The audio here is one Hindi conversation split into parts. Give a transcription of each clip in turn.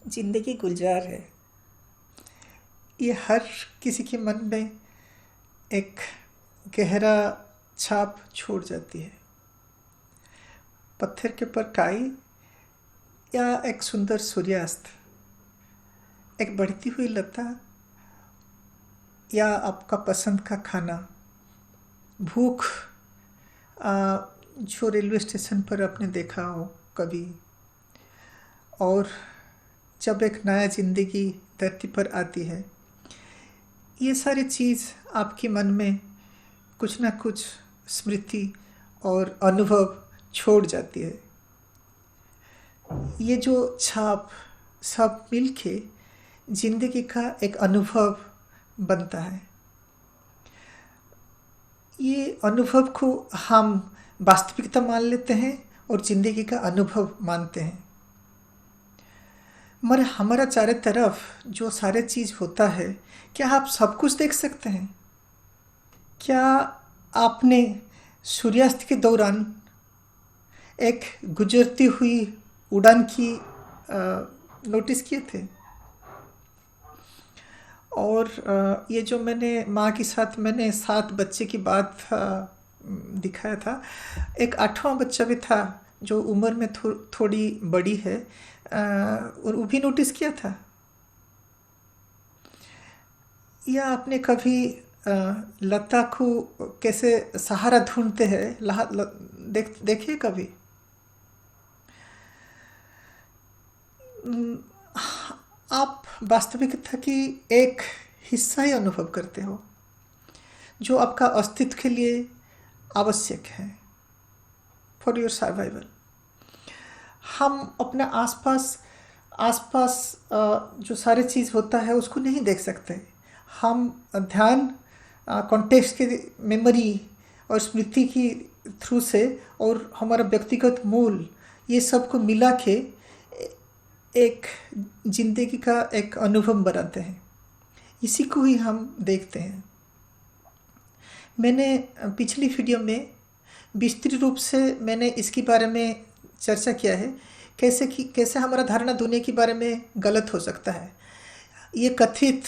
जिंदगी गुलजार है। ये हर किसी के मन में एक गहरा छाप छोड़ जाती है। पत्थर के ऊपर काई या एक सुंदर सूर्यास्त, एक बढ़ती हुई लता या आपका पसंद का खाना, भूख, जो रेलवे स्टेशन पर आपने देखा हो कभी, और जब एक नया ज़िंदगी धरती पर आती है, ये सारी चीज़ आपके मन में कुछ ना कुछ स्मृति और अनुभव छोड़ जाती है। ये जो छाप सब मिलके ज़िंदगी का एक अनुभव बनता है। ये अनुभव को हम वास्तविकता मान लेते हैं और ज़िंदगी का अनुभव मानते हैं। मगर हमारा चारों तरफ जो सारे चीज़ होता है, क्या आप सब कुछ देख सकते हैं? क्या आपने सूर्यास्त के दौरान एक गुजरती हुई उड़ान की नोटिस किए थे? और ये जो मैंने माँ के साथ मैंने 7 बच्चे की बात दिखाया था, एक 8वां बच्चा भी था जो उम्र में थोड़ी बड़ी है, और वो भी नोटिस किया था। या आपने कभी लता को कैसे सहारा ढूंढते हैं देखे कभी? आप वास्तविकता की एक हिस्सा ही अनुभव करते हो जो आपका अस्तित्व के लिए आवश्यक है, फॉर योर सर्वाइवल। हम अपने आसपास आसपास जो सारी चीज़ होता है उसको नहीं देख सकते। हम ध्यान कॉन्टेक्स्ट के मेमोरी और स्मृति की थ्रू से और हमारा व्यक्तिगत मूल, ये सब को मिला के एक जिंदगी का एक अनुभव बनाते हैं। इसी को ही हम देखते हैं। मैंने पिछली वीडियो में विस्तृत रूप से मैंने इसके बारे में चर्चा किया है, कैसे हमारा धारणा दुनिया के बारे में गलत हो सकता है। ये कथित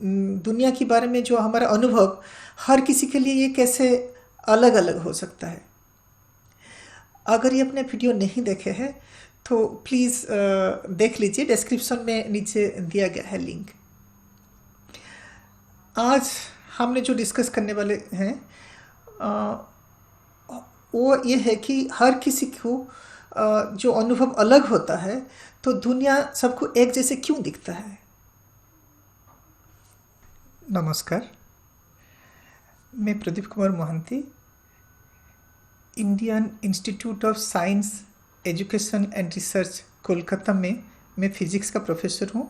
दुनिया के बारे में जो हमारा अनुभव हर किसी के लिए ये कैसे अलग अलग हो सकता है। अगर ये अपने वीडियो नहीं देखे हैं तो प्लीज़ देख लीजिए, डिस्क्रिप्शन में नीचे दिया गया है लिंक। आज हमने जो डिस्कस करने वाले हैं वो ये है कि हर किसी को जो अनुभव अलग होता है, तो दुनिया सबको एक जैसे क्यों दिखता है। नमस्कार, मैं Pradeep Kumar Mohanty, Indian institute of science education and research Kolkata में मैं फिजिक्स का प्रोफेसर हूँ।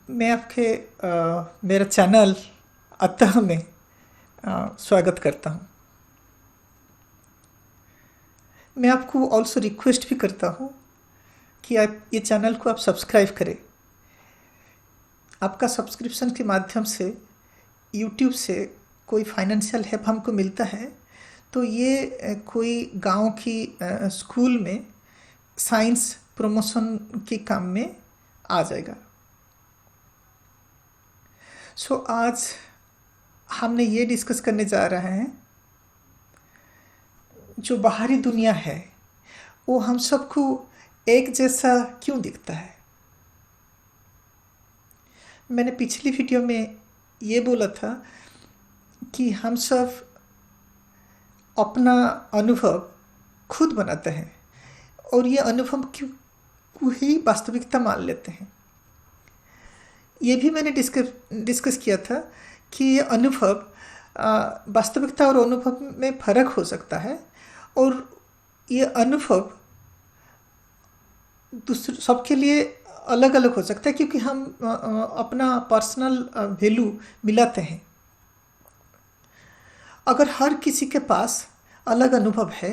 मैं आपके मेरा चैनल अतः में स्वागत करता हूँ। मैं आपको ऑल्सो रिक्वेस्ट भी करता हूँ कि आप ये चैनल को आप सब्सक्राइब करें। आपका सब्सक्रिप्शन के माध्यम से यूट्यूब से कोई फाइनेंशियल हेल्प हमको मिलता है, तो ये कोई गांव की स्कूल में साइंस प्रमोशन के काम में आ जाएगा। सो आज हमने ये डिस्कस करने जा रहे हैं, जो बाहरी दुनिया है वो हम सबको एक जैसा क्यों दिखता है। मैंने पिछली वीडियो में ये बोला था कि हम सब अपना अनुभव खुद बनाते हैं और ये अनुभव को ही वास्तविकता मान लेते हैं। ये भी मैंने डिस्कस किया था कि ये अनुभव वास्तविकता और अनुभव में फ़र्क हो सकता है, और ये अनुभव दूसरे सबके लिए अलग अलग हो सकता है, क्योंकि हम अपना पर्सनल वैल्यू मिलाते हैं। अगर हर किसी के पास अलग अनुभव है,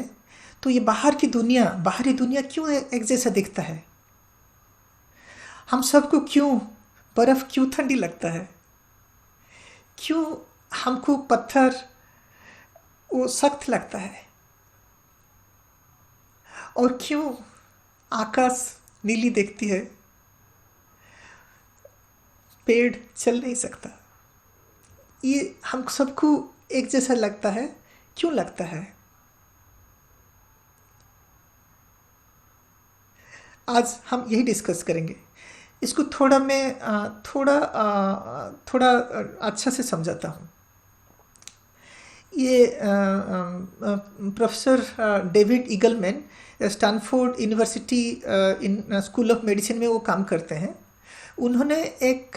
तो ये बाहरी दुनिया क्यों एक जैसा दिखता है? हम सबको क्यों बर्फ़ क्यों ठंडी लगता है? क्यों हमको पत्थर वो सख्त लगता है? और क्यों आकाश नीली देखती है, पेड़ चल नहीं सकता। ये हम सबको एक जैसा लगता है, क्यों लगता है? आज हम यही डिस्कस करेंगे। इसको थोड़ा मैं थोड़ा अच्छा से समझाता हूँ। ये professor David Eagleman Stanford university in school of medicine में वो काम करते हैं। उन्होंने एक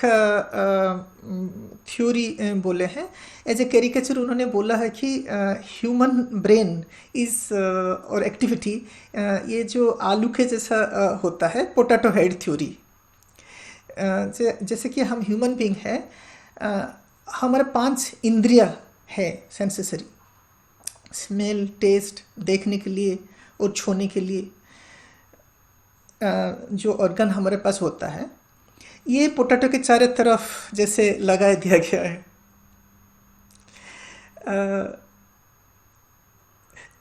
थ्योरी बोले हैं, एज ए कैरिकेचर उन्होंने बोला है कि ह्यूमन ब्रेन इज़ और एक्टिविटी, ये जो आलू के जैसा होता है, पोटैटो हेड थ्योरी। जैसे कि हम ह्यूमन बीइंग है, हमारे 5 इंद्रिया है सेंसेसरी, स्मेल, टेस्ट, देखने के लिए और छूने के लिए। जो ऑर्गन हमारे पास होता है, ये पोटैटो के चारों तरफ जैसे लगा दिया गया है।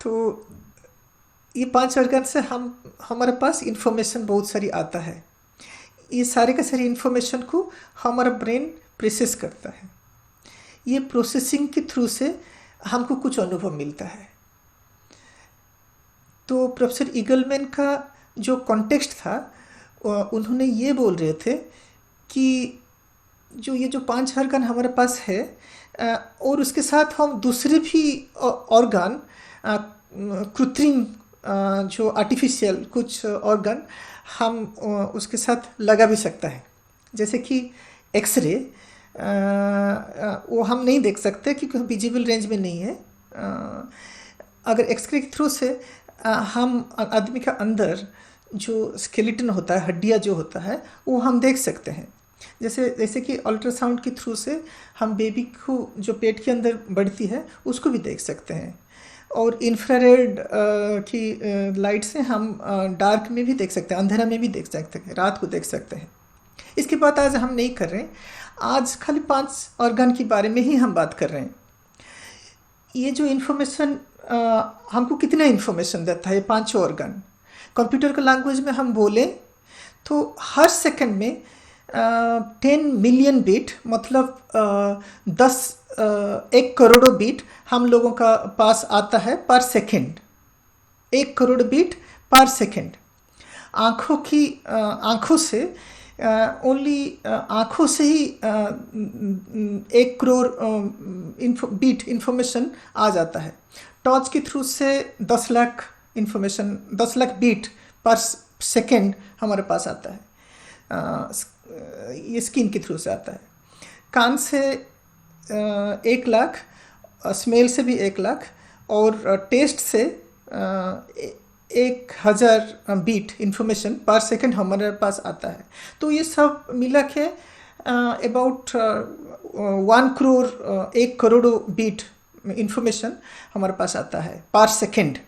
तो ये 5 ऑर्गन से हम हमारे पास इंफॉर्मेशन बहुत सारी आता है। ये सारे का सारी इंफॉर्मेशन को हमारा ब्रेन प्रोसेस करता है। ये प्रोसेसिंग के थ्रू से हमको कुछ अनुभव मिलता है। तो प्रोफेसर ईगलमैन का जो कॉन्टेक्स्ट था, उन्होंने ये बोल रहे थे कि जो 5 ऑर्गन हमारे पास है, और उसके साथ हम दूसरे भी ऑर्गन, कृत्रिम, जो आर्टिफिशियल कुछ ऑर्गन हम उसके साथ लगा भी सकता है। जैसे कि एक्सरे, वो हम नहीं देख सकते क्योंकि विजिबल रेंज में नहीं है। अगर एक्सरे के थ्रू से हम आदमी का अंदर जो स्केलेटन होता है, हड्डियाँ जो होता है, वो हम देख सकते हैं। जैसे कि अल्ट्रासाउंड के थ्रू से हम बेबी को जो पेट के अंदर बढ़ती है उसको भी देख सकते हैं। और इंफ्रारेड की लाइट से हम डार्क में भी देख सकते हैं, अंधेरा में भी देख सकते हैं, रात को देख सकते हैं। इसकी बात आज हम नहीं कर रहे हैं। आज खाली 5 ऑर्गन के बारे में ही हम बात कर रहे हैं। ये जो इन्फॉर्मेशन हमको कितना इन्फॉर्मेशन देता है, 5 ऑर्गन। कंप्यूटर का लैंग्वेज में हम बोले तो हर सेकंड में 10 मिलियन बीट, मतलब 1 करोड़ बीट हम लोगों का पास आता है पर सेकंड। 1 करोड़ बीट पर सेकंड। आँखों से ओनली आँखों से ही 1 करोड़ बीट इंफॉर्मेशन आ जाता है। टॉर्च के थ्रू से 10 लाख इंफॉर्मेशन, 10 लाख बीट पर सेकंड हमारे पास आता है। ये स्किन के थ्रू से आता है। कान से 1 लाख, स्मेल से भी 1 लाख, और टेस्ट से 1000 बीट इंफॉर्मेशन पर सेकंड हमारे पास आता है। तो ये सब मिला के about 1 crore, 1 crore bit information हमारे पास आता है पर सेकंड।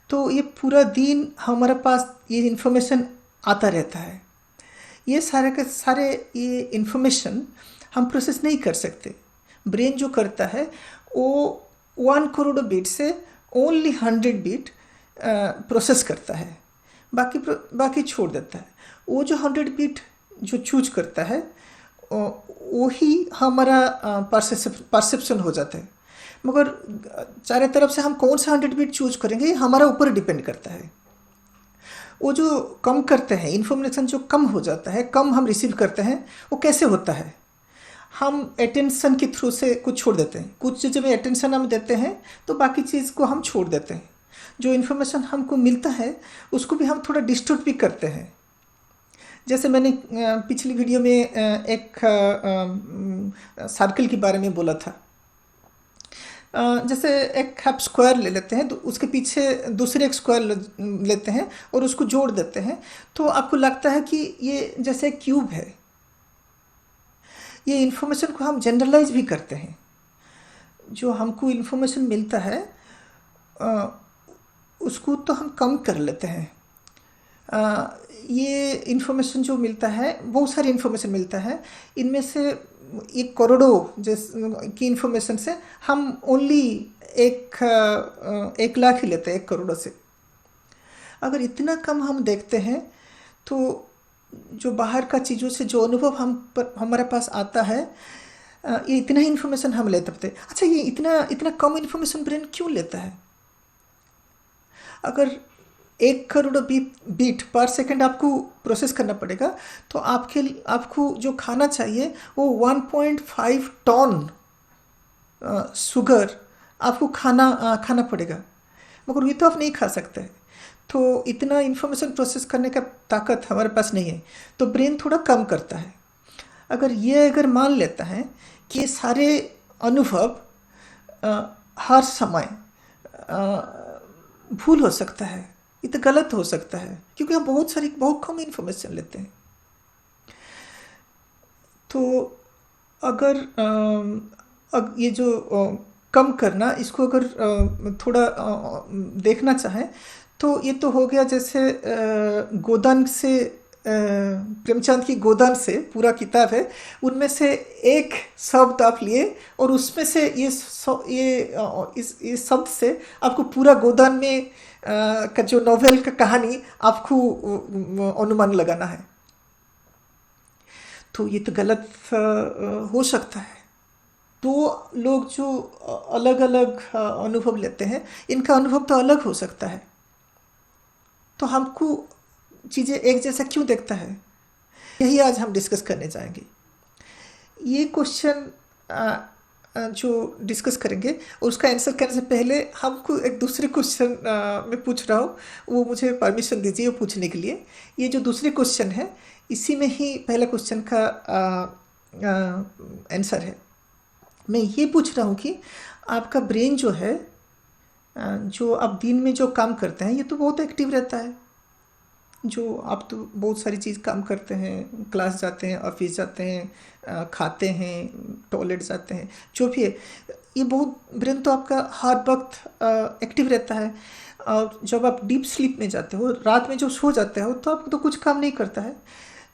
तो ये पूरा दिन हमारे पास ये इंफॉर्मेशन आता रहता है। ये सारे के सारे ये इंफॉर्मेशन हम प्रोसेस नहीं कर सकते। ब्रेन जो करता है वो 1 करोड़ बीट से ओनली 100 बीट प्रोसेस करता है, बाकी छोड़ देता है। वो जो 100 बीट जो चूज करता है वही हमारा परसेप्शन हो जाता है। मगर चारों तरफ से हम कौन सा 100 बीट चूज करेंगे हमारा ऊपर डिपेंड करता है। वो जो कम करते हैं, इन्फॉर्मेशन जो कम हो जाता है, कम हम रिसीव करते हैं, वो कैसे होता है? हम अटेंशन के थ्रू से कुछ छोड़ देते हैं। कुछ चीज़ों में अटेंशन हम देते हैं तो बाकी चीज़ को हम छोड़ देते हैं। जो इन्फॉर्मेशन हमको मिलता है उसको भी हम थोड़ा डिस्टोर्ट भी करते हैं। जैसे मैंने पिछली वीडियो में एक सर्कल के बारे में बोला था। जैसे एक आप स्क्वायर ले लेते हैं तो उसके पीछे दूसरे एक स्क्वायर लेते हैं और उसको जोड़ देते हैं, तो आपको लगता है कि ये जैसे एक क्यूब है। ये इन्फॉर्मेशन को हम जनरलाइज भी करते हैं। जो हमको इन्फॉर्मेशन मिलता है उसको तो हम कम कर लेते हैं। ये इन्फॉर्मेशन जो मिलता है, बहुत सारी इन्फॉर्मेशन मिलता है, इनमें से 1 करोड़ों की इन्फॉर्मेशन से हम ओनली 1 लाख ही लेते हैं 1 करोड़ से। अगर इतना कम हम देखते हैं तो जो बाहर का चीज़ों से जो अनुभव हमारे पास आता है, ये इतना ही इन्फॉर्मेशन हम लेते थे। अच्छा, ये इतना इतना कम इन्फॉर्मेशन ब्रेन क्यों लेता है? अगर 1 करोड़ बीट पर सेकंड आपको प्रोसेस करना पड़ेगा, तो आपको जो खाना चाहिए वो 1.5 टन शुगर आपको खाना पड़ेगा, मगर ये तो आप नहीं खा सकते। तो इतना इन्फॉर्मेशन प्रोसेस करने का ताकत हमारे पास नहीं है, तो ब्रेन थोड़ा कम करता है। अगर मान लेता है कि ये सारे अनुभव हर समय भूल हो सकता है, ये तो गलत हो सकता है, क्योंकि हम बहुत कम इन्फॉर्मेशन लेते हैं। तो अगर ये जो कम करना, इसको अगर थोड़ा देखना चाहें, तो ये तो हो गया जैसे गोदान से, प्रेमचंद की गोदान से पूरा किताब है, उनमें से एक शब्द आप लिए और उसमें से इस शब्द से आपको पूरा गोदान में का जो नोवेल का कहानी आपको अनुमान लगाना है। तो ये तो गलत हो सकता है। दो लोग जो अलग अलग अनुभव लेते हैं, इनका अनुभव तो अलग हो सकता है। तो हमको चीज़ें एक जैसा क्यों देखता है, यही आज हम डिस्कस करने जाएंगे। ये क्वेश्चन जो डिस्कस करेंगे, और उसका आंसर करने से पहले हमको एक दूसरे क्वेश्चन मैं पूछ रहा हूँ, वो मुझे परमिशन दीजिए वो पूछने के लिए। ये जो दूसरे क्वेश्चन है, इसी में ही पहला क्वेश्चन का आंसर है। मैं ये पूछ रहा हूँ कि आपका ब्रेन जो है, जो आप दिन में जो काम करते हैं, ये तो बहुत एक्टिव रहता है। जो आप तो बहुत सारी चीज़ काम करते हैं, क्लास जाते हैं, ऑफिस जाते हैं, खाते हैं, टॉयलेट जाते हैं, जो भी है, ये बहुत ब्रेन तो आपका हर वक्त एक्टिव रहता है। और जब आप डीप स्लीप में जाते हो, रात में जो सो जाते हो, तो आपको तो कुछ काम नहीं करता है।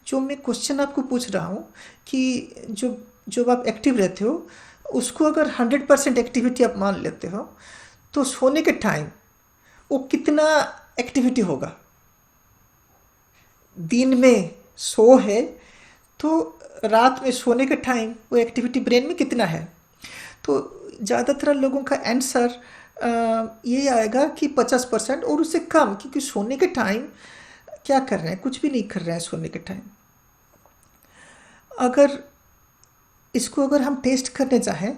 जो मैं क्वेश्चन आपको पूछ रहा हूँ कि जो आप एक्टिव रहते हो, उसको अगर 100% एक्टिविटी आप मान लेते हो, तो सोने के टाइम वो कितना एक्टिविटी होगा? दिन में सो है, तो रात में सोने के टाइम वो एक्टिविटी ब्रेन में कितना है? तो ज़्यादातर लोगों का आंसर ये आएगा कि 50% और उससे कम, क्योंकि सोने के टाइम क्या कर रहे हैं? कुछ भी नहीं कर रहे हैं सोने के टाइम। अगर हम टेस्ट करने चाहें,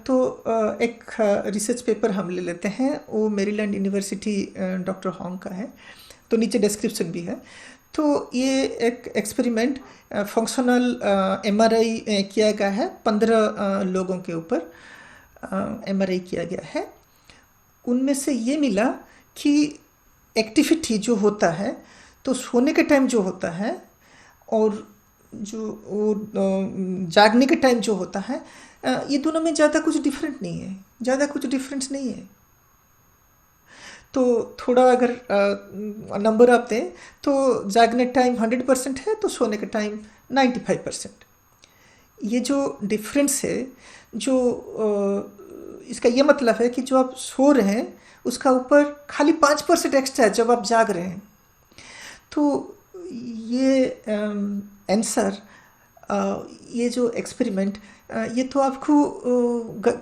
तो एक रिसर्च पेपर हम ले लेते हैं, वो मेरीलैंड यूनिवर्सिटी डॉक्टर हॉन्ग का है, तो नीचे डिस्क्रिप्शन भी है। तो ये एक एक्सपेरिमेंट फंक्शनल एमआरआई किया गया है, 15 लोगों के ऊपर एमआरआई किया गया है। उनमें से ये मिला कि एक्टिविटी जो होता है, तो सोने के टाइम जो होता है और जागने के टाइम जो होता है, ये दोनों में ज़्यादा कुछ डिफरेंट नहीं है, ज़्यादा कुछ डिफरेंस नहीं है। तो थोड़ा अगर नंबर आप दें, तो जागने टाइम 100% है, तो सोने का टाइम 95%। ये जो डिफरेंस है, जो इसका ये मतलब है कि जो आप सो रहे हैं, उसका ऊपर खाली 5% एक्स्ट्रा है जब आप जाग रहे हैं। तो ये आंसर, ये जो एक्सपेरिमेंट, ये तो आपको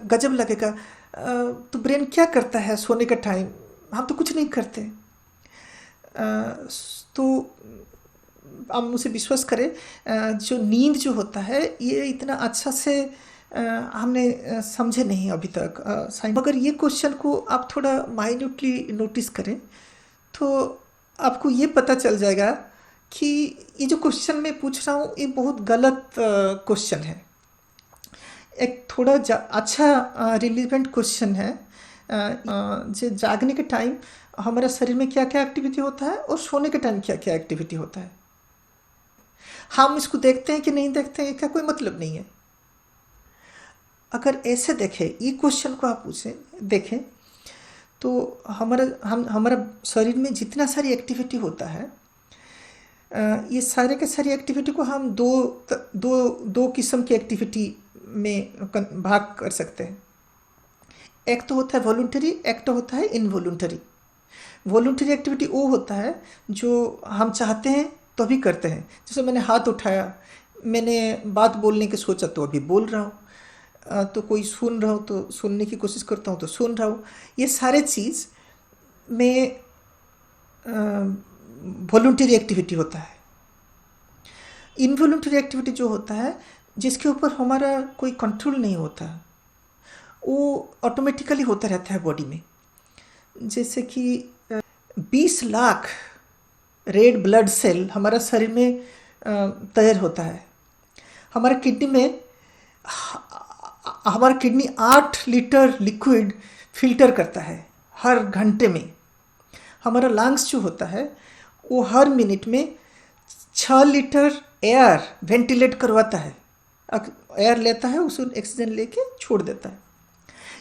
गजब लगेगा। तो ब्रेन क्या करता है सोने का टाइम? हम तो कुछ नहीं करते। तो आप मुझे विश्वास करें, जो नींद जो होता है, ये इतना अच्छा से हमने समझे नहीं अभी तक साइंस। अगर ये क्वेश्चन को आप थोड़ा माइन्यूटली नोटिस करें, तो आपको ये पता चल जाएगा कि ये जो क्वेश्चन मैं पूछ रहा हूँ, ये बहुत गलत क्वेश्चन है। एक थोड़ा अच्छा रिलेवेंट क्वेश्चन है। जो जागने के टाइम हमारे शरीर में क्या क्या एक्टिविटी होता है और सोने के टाइम क्या क्या एक्टिविटी होता है, हम इसको देखते हैं कि नहीं देखते हैं, क्या कोई मतलब नहीं है। अगर ऐसे देखें, ये क्वेश्चन को आप देखें, तो हमारा शरीर में जितना सारी एक्टिविटी होता है, ये सारे के सारी एक्टिविटी को हम दो किस्म की एक्टिविटी में भाग कर सकते हैं। एक तो होता है वॉलुंटरी, एक तो होता है इनवॉलुंटरी। वॉलंटरी एक्टिविटी वो होता है जो हम चाहते हैं तो अभी करते हैं। जैसे मैंने हाथ उठाया, मैंने बात बोलने की सोचा तो अभी बोल रहा हूँ, तो कोई सुन रहा हूँ तो सुनने की कोशिश करता हूँ तो सुन रहा हूँ। ये सारे चीज़ में वॉलंटरी एक्टिविटी होता है। इनवॉलंटरी एक्टिविटी जो होता है, जिसके ऊपर हमारा कोई कंट्रोल नहीं होता, वो ऑटोमेटिकली होता रहता है बॉडी में। जैसे कि 20 लाख रेड ब्लड सेल हमारा शरीर में तैयार होता है। हमारा किडनी में हमारा किडनी 8 लीटर लिक्विड फिल्टर करता है हर घंटे में। हमारा लंग्स जो होता है वो हर मिनट में 6 लीटर एयर वेंटिलेट करवाता है। एयर लेता है, उसको ऑक्सीजन लेके छोड़ देता है।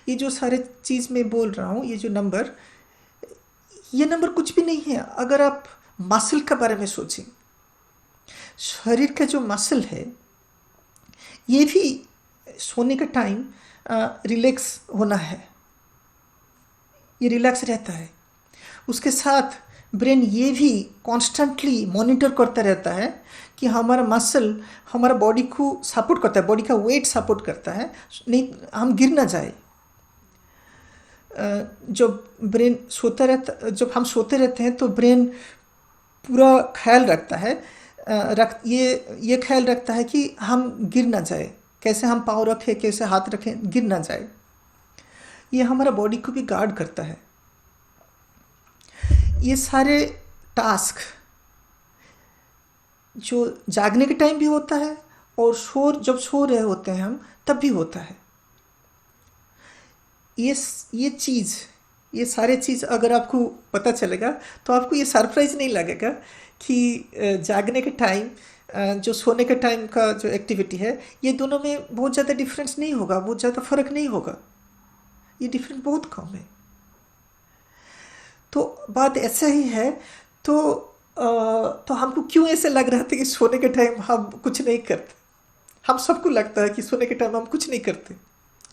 ये जो सारे चीज़ मैं बोल रहा हूँ, ये नंबर कुछ भी नहीं है। अगर आप मसल के बारे में सोचें, शरीर का जो मसल है ये भी सोने का टाइम रिलैक्स होना है, ये रिलैक्स रहता है। उसके साथ ब्रेन ये भी कॉन्स्टेंटली मॉनिटर करता रहता है कि हमारा मसल हमारा बॉडी को सपोर्ट करता है, बॉडी का वेट सपोर्ट करता है, नहीं हम गिर ना जाए। जब हम सोते रहते हैं तो ब्रेन पूरा ख्याल रखता है, ये ख्याल रखता है कि हम गिर ना जाए, कैसे हम पाँव रखें, कैसे हाथ रखें, गिर ना जाए। ये हमारा बॉडी को भी गार्ड करता है। ये सारे टास्क जो जागने के टाइम भी होता है और जब सो रहे होते हैं हम तब भी होता है। ये सारे चीज़ अगर आपको पता चलेगा तो आपको ये सरप्राइज नहीं लगेगा कि जागने के टाइम जो सोने के टाइम का जो एक्टिविटी है, ये दोनों में बहुत ज़्यादा डिफरेंस नहीं होगा, बहुत ज़्यादा फर्क नहीं होगा। ये डिफरेंस बहुत कम है। तो बात ऐसा ही है। तो हमको क्यों ऐसे लग रहा था कि सोने के टाइम हम कुछ नहीं करते? हम सबको लगता है कि सोने के टाइम हम कुछ नहीं करते।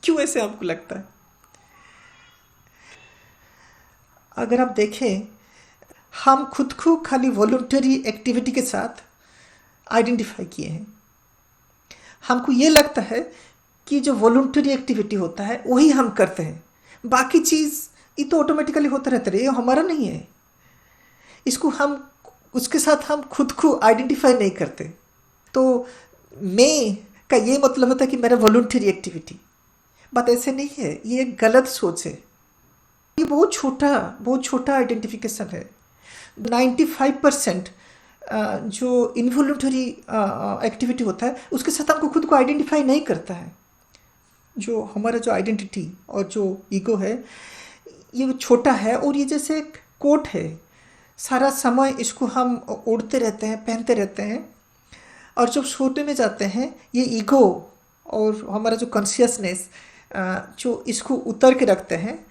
क्यों ऐसे हमको लगता है? अगर आप देखें, हम खुद को खाली वॉलंटरी एक्टिविटी के साथ आइडेंटिफाई किए हैं। हमको ये लगता है कि जो वॉलंटरी एक्टिविटी होता है वही हम करते हैं, बाकी चीज़ ये तो ऑटोमेटिकली होता रहता है, ये हमारा नहीं है। उसके साथ हम खुद को आइडेंटिफाई नहीं करते। तो मैं का ये मतलब होता है कि मेरा वॉलंटरी एक्टिविटी। बात ऐसे नहीं है, ये एक गलत सोच है। ये बहुत छोटा आइडेंटिफिकेशन है। 95% जो इनवॉलंटरी एक्टिविटी होता है उसके साथ हमको खुद को आइडेंटिफाई नहीं करता है। जो हमारा जो आइडेंटिटी और जो ईगो है ये छोटा है, और ये जैसे एक कोट है, सारा समय इसको हम ओढ़ते रहते हैं, पहनते रहते हैं, और जब सोने में जाते हैं ये ईगो और हमारा जो कॉन्शियसनेस जो इसको उतर के रखते हैं,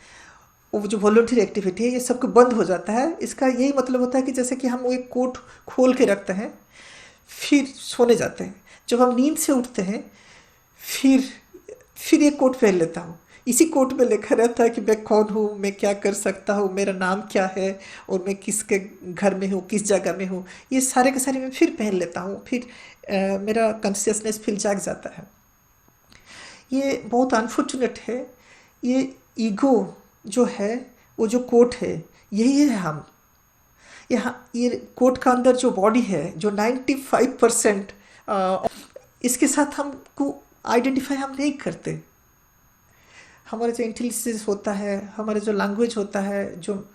वो जो वॉलंटरी एक्टिविटी है ये सबको बंद हो जाता है। इसका यही मतलब होता है कि जैसे कि हम वो एक कोट खोल के रखते हैं, फिर सोने जाते हैं। जब हम नींद से उठते हैं फिर एक कोट पहन लेता हूँ। इसी कोट में लिखा रहता है कि मैं कौन हूँ, मैं क्या कर सकता हूँ, मेरा नाम क्या है, और मैं किसके घर में हूँ, किस जगह में हूँ। ये सारे के सारे मैं फिर पहन लेता हूँ, फिर मेरा कॉन्शियसनेस फिर जाग जाता है। ये बहुत अनफॉर्चुनेट है। ये ईगो जो है, वो जो कोट है, यही है हम। यहाँ ये कोट का अंदर जो बॉडी है, जो 95%, इसके साथ हमको आइडेंटिफाई हम नहीं करते। हमारा जो इंटेलिजेंस होता है, हमारा जो लैंग्वेज होता है, जो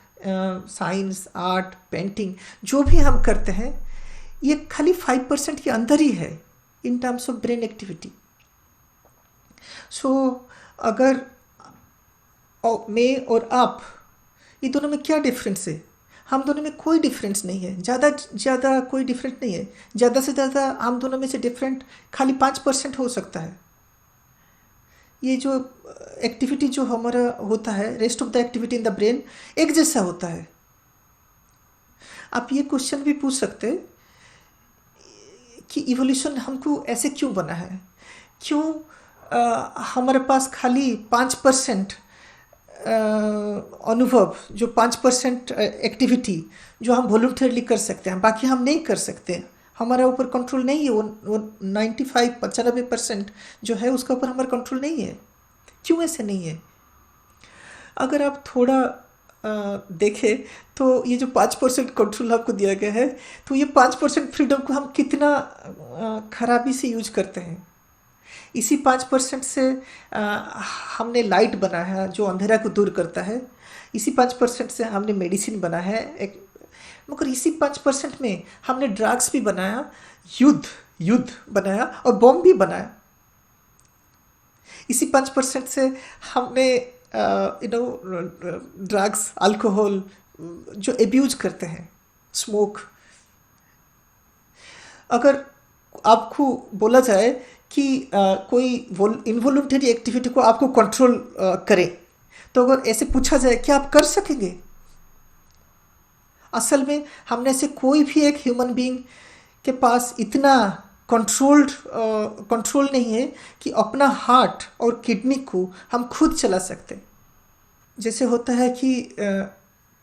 साइंस, आर्ट, पेंटिंग जो भी हम करते हैं, ये खाली 5% के अंदर ही है in terms of brain activity. So अगर मैं और आप, ये दोनों में क्या डिफरेंस है? हम दोनों में कोई डिफरेंस नहीं है, ज़्यादा कोई डिफरेंस नहीं है। ज़्यादा से ज़्यादा हम दोनों में से डिफरेंट खाली 5% हो सकता है। ये जो एक्टिविटी जो हमारा होता है, rest of the activity in the brain एक जैसा होता है। आप ये क्वेश्चन भी पूछ सकते कि इवोल्यूशन हमको ऐसे क्यों बना है? क्यों हमारे पास खाली 5% अनुभव, जो 5% एक्टिविटी जो हम वॉलंटरली कर सकते हैं, बाकी हम नहीं कर सकते। हमारा ऊपर कंट्रोल नहीं है। वो 95-95% जो है उसका ऊपर हमारा कंट्रोल नहीं है। क्यों ऐसे नहीं है? अगर आप थोड़ा देखें तो ये जो 5% कंट्रोल आपको दिया गया है, तो ये 5% फ्रीडम को हम कितना खराबी से यूज करते हैं। इसी 5% से अ, हमने लाइट बना है जो अंधेरा को दूर करता है। इसी 5% से हमने मेडिसिन बना है एक, मगर इसी 5% में हमने ड्रग्स भी बनाया, युद्ध युद्ध बनाया और बॉम्ब भी बनाया। इसी 5% से हमने ड्रग्स, अल्कोहल जो एब्यूज करते हैं, स्मोक। अगर आपको बोला जाए कि कोई इनवॉल्यूंटरी एक्टिविटी को आपको कंट्रोल करे, तो अगर ऐसे पूछा जाए क्या आप कर सकेंगे? असल में हमने से कोई भी एक ह्यूमन बीइंग के पास इतना कंट्रोल नहीं है कि अपना हार्ट और किडनी को हम खुद चला सकते। जैसे होता है कि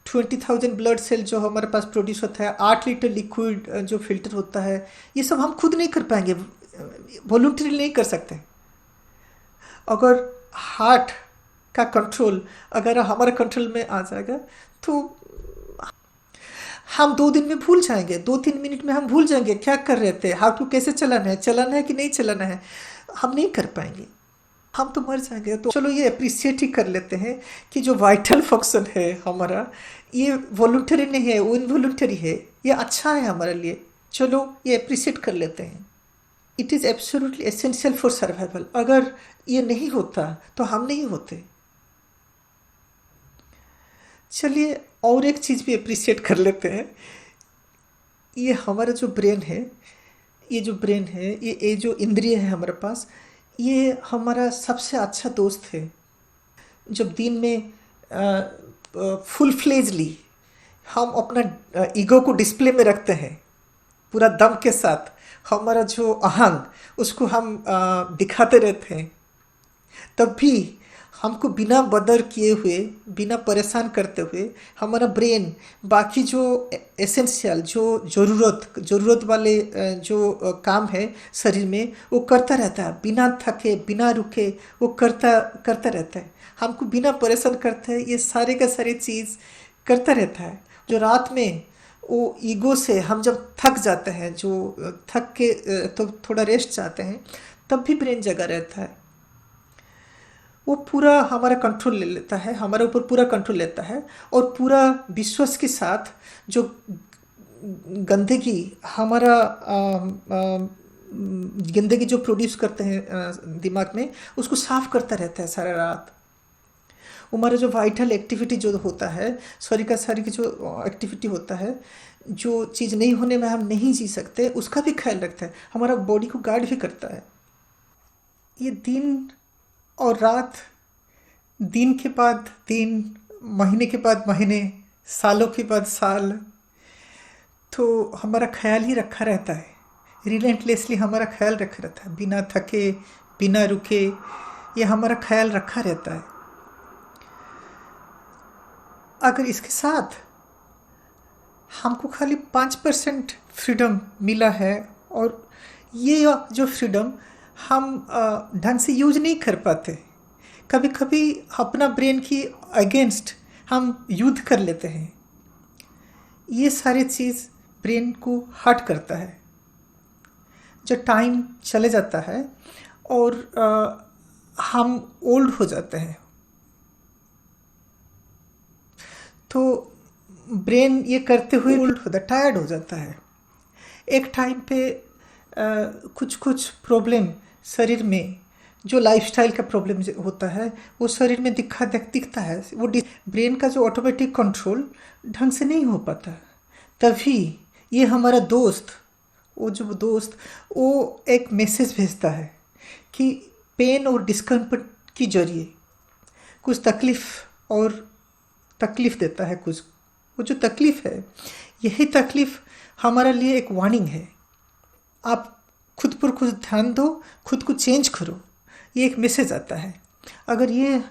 20,000 ब्लड सेल जो हमारे पास प्रोड्यूस होता है, 8 लीटर लिक्विड जो फिल्टर होता है, ये सब हम खुद नहीं कर पाएंगे, वॉलंटरी नहीं कर सकते। अगर हार्ट का कंट्रोल अगर हमारे कंट्रोल में आ जाएगा तो हम 2 दिन में भूल जाएंगे, 2-3 मिनट में हम भूल जाएंगे क्या कर रहे थे, हार्ट को कैसे चलाना है कि नहीं चलाना है, हम नहीं कर पाएंगे, हम तो मर जाएंगे। तो चलो ये अप्रिशिएट ही कर लेते हैं कि जो वाइटल फंक्शन है हमारा, ये वॉलंटरी नहीं है, वो इनवॉलंटरी है, ये अच्छा है हमारे लिए, चलो ये अप्रिशिएट कर लेते हैं। It is absolutely essential for survival. अगर ये नहीं होता तो हम नहीं होते। चलिए और एक चीज़ भी अप्रिशिएट कर लेते हैं। ये हमारा जो ब्रेन है, ये जो इंद्रिय है हमारे पास, ये हमारा सबसे अच्छा दोस्त है। जब दिन में फुल फ्लेजली हम अपना ईगो को डिस्प्ले में रखते हैं पूरा दम के साथ, हमारा जो अहंग उसको हम दिखाते रहते हैं, तब भी हमको बिना बदर किए हुए, बिना परेशान करते हुए, हमारा ब्रेन बाकी जो एसेंशियल, जो ज़रूरत वाले जो काम है शरीर में, वो करता रहता है बिना थके, बिना रुके, वो करता करता रहता है। हमको बिना परेशान करते हैं ये सारे का सारी चीज़ करता रहता है। जो रात में वो ईगो से हम जब थक जाते हैं, जो थक के तो थोड़ा रेस्ट चाहते हैं, तब भी ब्रेन जगा रहता है। वो पूरा हमारा कंट्रोल ले लेता है, हमारे ऊपर पूरा कंट्रोल लेता है, और पूरा विश्वास के साथ जो गंदगी हमारा गंदगी जो प्रोड्यूस करते हैं दिमाग में, उसको साफ करता रहता है सारा रात। हमारा जो वाइटल एक्टिविटी जो होता है, शरीर का सारी की जो एक्टिविटी होता है, जो चीज़ नहीं होने में हम नहीं जी सकते, उसका भी ख्याल रखता है, हमारा बॉडी को गार्ड भी करता है। ये दिन और रात, दिन के बाद दिन, महीने के बाद महीने, सालों के बाद साल, तो हमारा ख्याल ही रखा रहता है। रिलेंटलेसली हमारा ख्याल रखा रहता है, बिना थके, बिना रुके, ये हमारा ख्याल रखा रहता है। अगर इसके साथ हमको खाली 5% फ्रीडम मिला है, और ये जो फ्रीडम हम ढंग से यूज नहीं कर पाते, कभी कभी अपना ब्रेन की अगेंस्ट हम युद्ध कर लेते हैं, ये सारी चीज़ ब्रेन को हर्ट करता है। जब टाइम चले जाता है और हम ओल्ड हो जाते हैं, तो ब्रेन ये करते हुए ओल्ड होता है, टायर्ड हो जाता है। एक टाइम पे कुछ कुछ प्रॉब्लम शरीर में, जो लाइफस्टाइल का प्रॉब्लम होता है, वो शरीर में दिखता है। वो ब्रेन का जो ऑटोमेटिक कंट्रोल ढंग से नहीं हो पाता, तभी ये हमारा दोस्त, वो एक मैसेज भेजता है कि पेन और डिस्कम्फर्ट के जरिए कुछ तकलीफ देता है कुछ। वो जो तकलीफ है, यही तकलीफ हमारे लिए एक वार्निंग है। आप खुद पर खुद ध्यान दो, खुद को चेंज करो, ये एक मैसेज आता है। अगर ये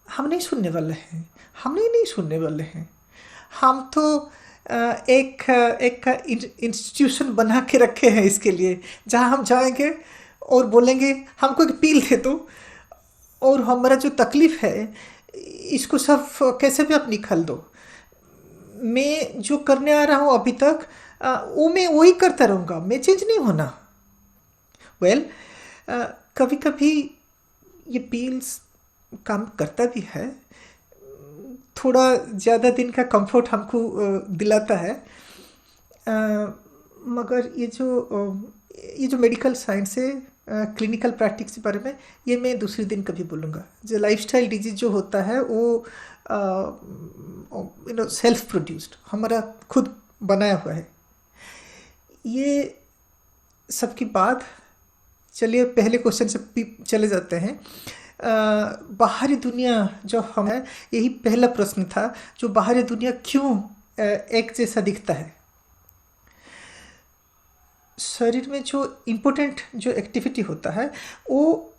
हम नहीं सुनने वाले हैं, हम नहीं सुनने वाले हैं। हम तो एक एक इंस्टीट्यूशन बना के रखे हैं इसके लिए, जहाँ हम जाएंगे और बोलेंगे हमको एक पील दे दो, और हमारा जो तकलीफ है इसको सब कैसे भी आप निकाल दो। मैं जो करने आ रहा हूँ अभी तक, वो मैं वही करता रहूँगा, मैं चेंज नहीं होना। वेल, कभी कभी ये पील्स काम करता भी है, थोड़ा ज़्यादा दिन का कंफर्ट हमको दिलाता है। मगर ये जो मेडिकल साइंस है, क्लिनिकल प्रैक्टिस के बारे में, ये मैं दूसरे दिन कभी बोलूँगा। जो लाइफस्टाइल डिजीज जो होता है वो सेल्फ प्रोड्यूस्ड, हमारा खुद बनाया हुआ है। ये सबकी बात, चलिए पहले क्वेश्चन से चले जाते हैं। बाहरी दुनिया जो हम है, यही पहला प्रश्न था, जो बाहरी दुनिया क्यों एक जैसा दिखता है। शरीर में जो इम्पोर्टेंट जो एक्टिविटी होता है वो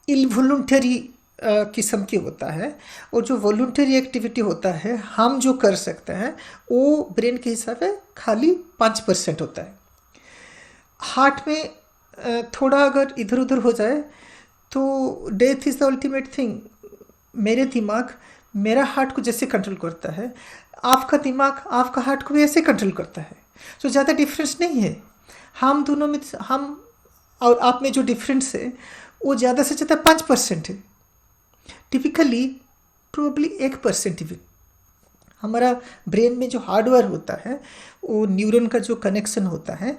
इनवॉलंटरी किस्म की होता है, और जो वॉलंटरी एक्टिविटी होता है हम जो कर सकते हैं वो ब्रेन के हिसाब से खाली 5% होता है। हार्ट में थोड़ा अगर इधर उधर हो जाए तो death is the ultimate thing. मेरे दिमाग मेरा हार्ट को जैसे कंट्रोल करता है, आपका दिमाग आपका हार्ट को भी ऐसे कंट्रोल करता है। तो ज़्यादा डिफरेंस नहीं है हम दोनों में। हम और आप में जो डिफरेंस है वो ज़्यादा से ज़्यादा 5% है, टिपिकली प्रोबेबली 1% भी। हमारा ब्रेन में जो हार्डवेयर होता है, वो न्यूरॉन का जो कनेक्शन होता है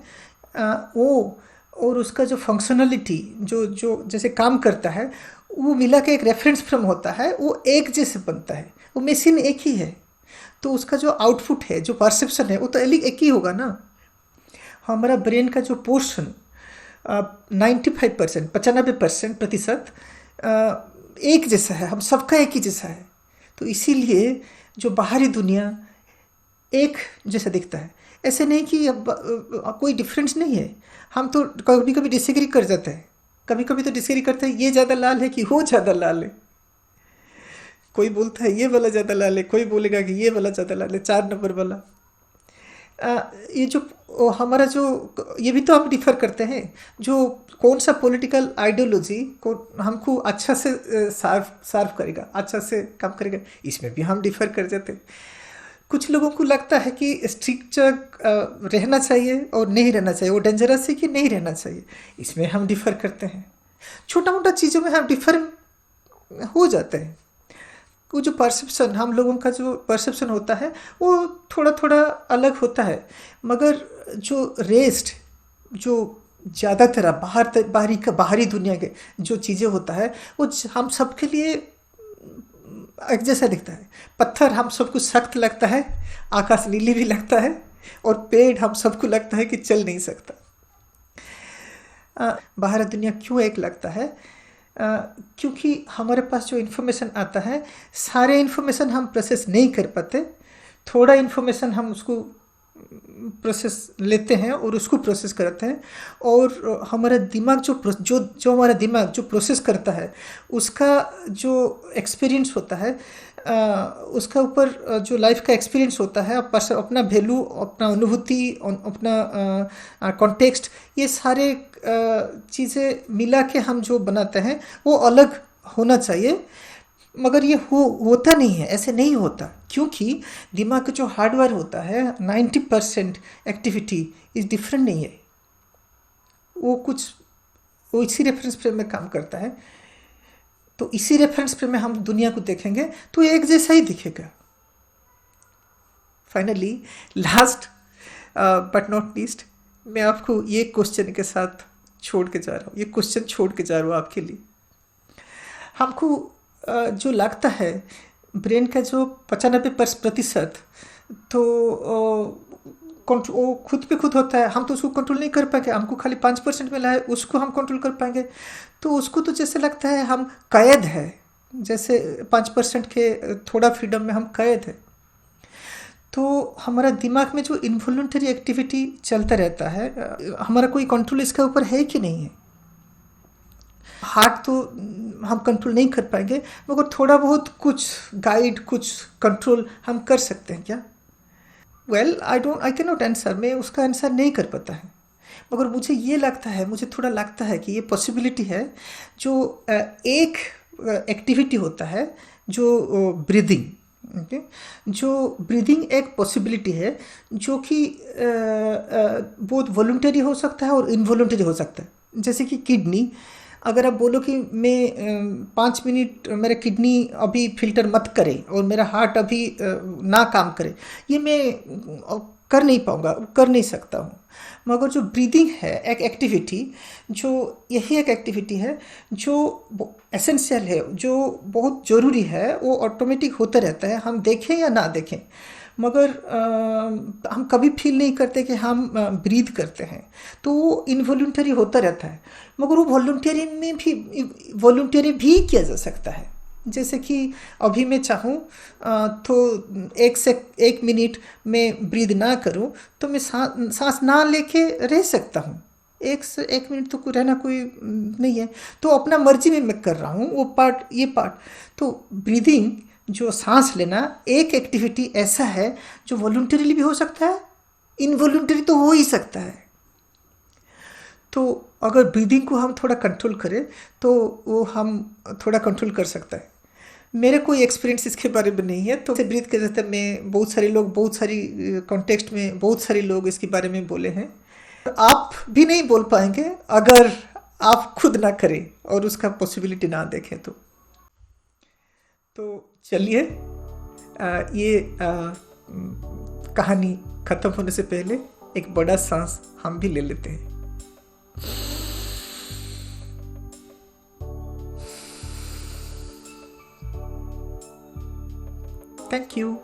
वो, और उसका जो फंक्शनलिटी जो जो जैसे काम करता है, वो मिला के एक रेफरेंस फ्रेम होता है, वो एक जैसे बनता है। वो मशीन एक ही है, तो उसका जो आउटपुट है, जो परसेप्शन है, वो तो एक ही होगा ना। हमारा ब्रेन का जो पोर्शन 95%, 95% एक जैसा है, हम सबका एक ही जैसा है। तो इसीलिए जो बाहरी दुनिया एक जैसा दिखता है, ऐसे नहीं कि अब कोई डिफरेंस नहीं है। हम तो कभी कभी डिसएग्री कर जाते हैं, कभी कभी तो डिसएग्री करते हैं ये ज़्यादा लाल है कि वो ज़्यादा लाल है। कोई बोलता है ये वाला ज़्यादा लाल है, कोई बोलेगा कि ये वाला ज़्यादा लाल है, 4 नंबर वाला। ये जो हमारा जो, ये भी तो हम डिफर करते हैं, जो कौन सा पॉलिटिकल आइडियोलॉजी को हमको अच्छा से सर्व करेगा, अच्छा से काम करेगा, इसमें भी हम डिफर कर जाते हैं। कुछ लोगों को लगता है कि स्ट्रिक्चर रहना चाहिए और नहीं रहना चाहिए, वो डेंजरस है कि नहीं रहना चाहिए, इसमें हम डिफर करते हैं। छोटा मोटा चीज़ों में हम डिफर हो जाते हैं। वो जो परसेप्शन, हम लोगों का जो परसेप्शन होता है वो थोड़ा थोड़ा अलग होता है। मगर जो रेस्ट, जो ज़्यादातर बाहरी दुनिया के जो चीज़ें होता है, वो हम सबके लिए एक जैसा दिखता है। पत्थर हम सबको सख्त लगता है, आकाश नीली भी लगता है, और पेड़ हम सबको लगता है कि चल नहीं सकता। बाहर दुनिया क्यों एक लगता है? क्योंकि हमारे पास जो इन्फॉर्मेशन आता है, सारे इन्फॉर्मेशन हम प्रोसेस नहीं कर पाते। थोड़ा इन्फॉर्मेशन हम उसको प्रोसेस लेते हैं और उसको प्रोसेस करते हैं, और हमारा दिमाग जो हमारा दिमाग जो प्रोसेस करता है, उसका जो एक्सपीरियंस होता है, उसका ऊपर जो लाइफ का एक्सपीरियंस होता है, अपना वैल्यू, अपना अनुभूति, अपना कॉन्टेक्स्ट, ये सारे चीज़ें मिला के हम जो बनाते हैं वो अलग होना चाहिए। मगर ये होता नहीं है, ऐसे नहीं होता, क्योंकि दिमाग का जो हार्डवेयर होता है 90% एक्टिविटी इज डिफरेंट नहीं है। वो इसी रेफरेंस फ्रेम में काम करता है। तो इसी रेफरेंस फ्रेम में हम दुनिया को देखेंगे तो एक जैसा ही दिखेगा। Finally, last but not least, मैं आपको ये क्वेश्चन के साथ छोड़ के जा रहा हूँ, ये क्वेश्चन छोड़ के जा रहा हूँ आपके लिए। हमको जो लगता है ब्रेन का जो 95% तो वो खुद पे खुद होता है, हम तो उसको कंट्रोल नहीं कर पाएंगे। हमको खाली 5% मिला है, उसको हम कंट्रोल कर पाएंगे। तो उसको तो जैसे लगता है हम कैद है, जैसे 5% के थोड़ा फ्रीडम में हम कैद है। तो हमारा दिमाग में जो इनवॉलंटरी एक्टिविटी चलता रहता है, हमारा कोई कंट्रोल इसके ऊपर है कि नहीं है। हार्ट तो हम कंट्रोल नहीं कर पाएंगे, मगर थोड़ा बहुत कुछ गाइड, कुछ कंट्रोल हम कर सकते हैं क्या? Well, I can not answer, मैं उसका आंसर नहीं कर पाता है। मगर मुझे ये लगता है, मुझे थोड़ा लगता है कि ये पॉसिबिलिटी है। जो एक एक्टिविटी होता है, जो ब्रीदिंग, ओके, जो ब्रीदिंग एक पॉसिबिलिटी है, जो कि बहुत वॉलंटरी हो सकता है और इनवॉलंटरी हो सकता है। जैसे कि किडनी, अगर आप बोलो कि मैं 5 मिनट मेरा किडनी अभी फिल्टर मत करे और मेरा हार्ट अभी ना काम करे, ये मैं कर नहीं पाऊँगा, कर नहीं सकता हूँ। मगर जो ब्रीदिंग है एक एक्टिविटी, जो यही एक एक्टिविटी है जो एसेंशियल है, जो बहुत ज़रूरी है, वो ऑटोमेटिक होता रहता है, हम देखें या ना देखें। मगर हम कभी फील नहीं करते कि हम ब्रीथ करते हैं, तो वो इनवॉल्यूंटरी होता रहता है। मगर वो वॉल्यूंटरी में भी, वॉल्यूंटरी भी किया जा सकता है। जैसे कि अभी मैं चाहूँ तो 1 मिनट में ब्रीद ना करूँ, तो मैं सांस ना लेके रह सकता हूँ। 1 मिनट तो रहना कोई नहीं है, तो अपना मर्जी में मैं कर रहा हूँ वो पार्ट, ये पार्ट। तो ब्रीदिंग, जो सांस लेना, एक एक्टिविटी ऐसा है जो वॉलंटरीली भी हो सकता है, इनवॉलंटरी तो हो ही सकता है। तो अगर ब्रीदिंग को हम थोड़ा कंट्रोल करें, तो वो हम थोड़ा कंट्रोल कर सकता है। मेरे कोई एक्सपीरियंस इसके बारे में नहीं है, तो ब्रीथ के जैसे मैं, बहुत सारे लोग, बहुत सारी कॉन्टेक्स्ट में बहुत सारे लोग इसके बारे में बोले हैं। आप भी नहीं बोल पाएंगे अगर आप खुद ना करें और उसका पॉसिबिलिटी ना देखें तो चलिए, ये कहानी खत्म होने से पहले एक बड़ा सांस हम भी ले लेते हैं। Thank you.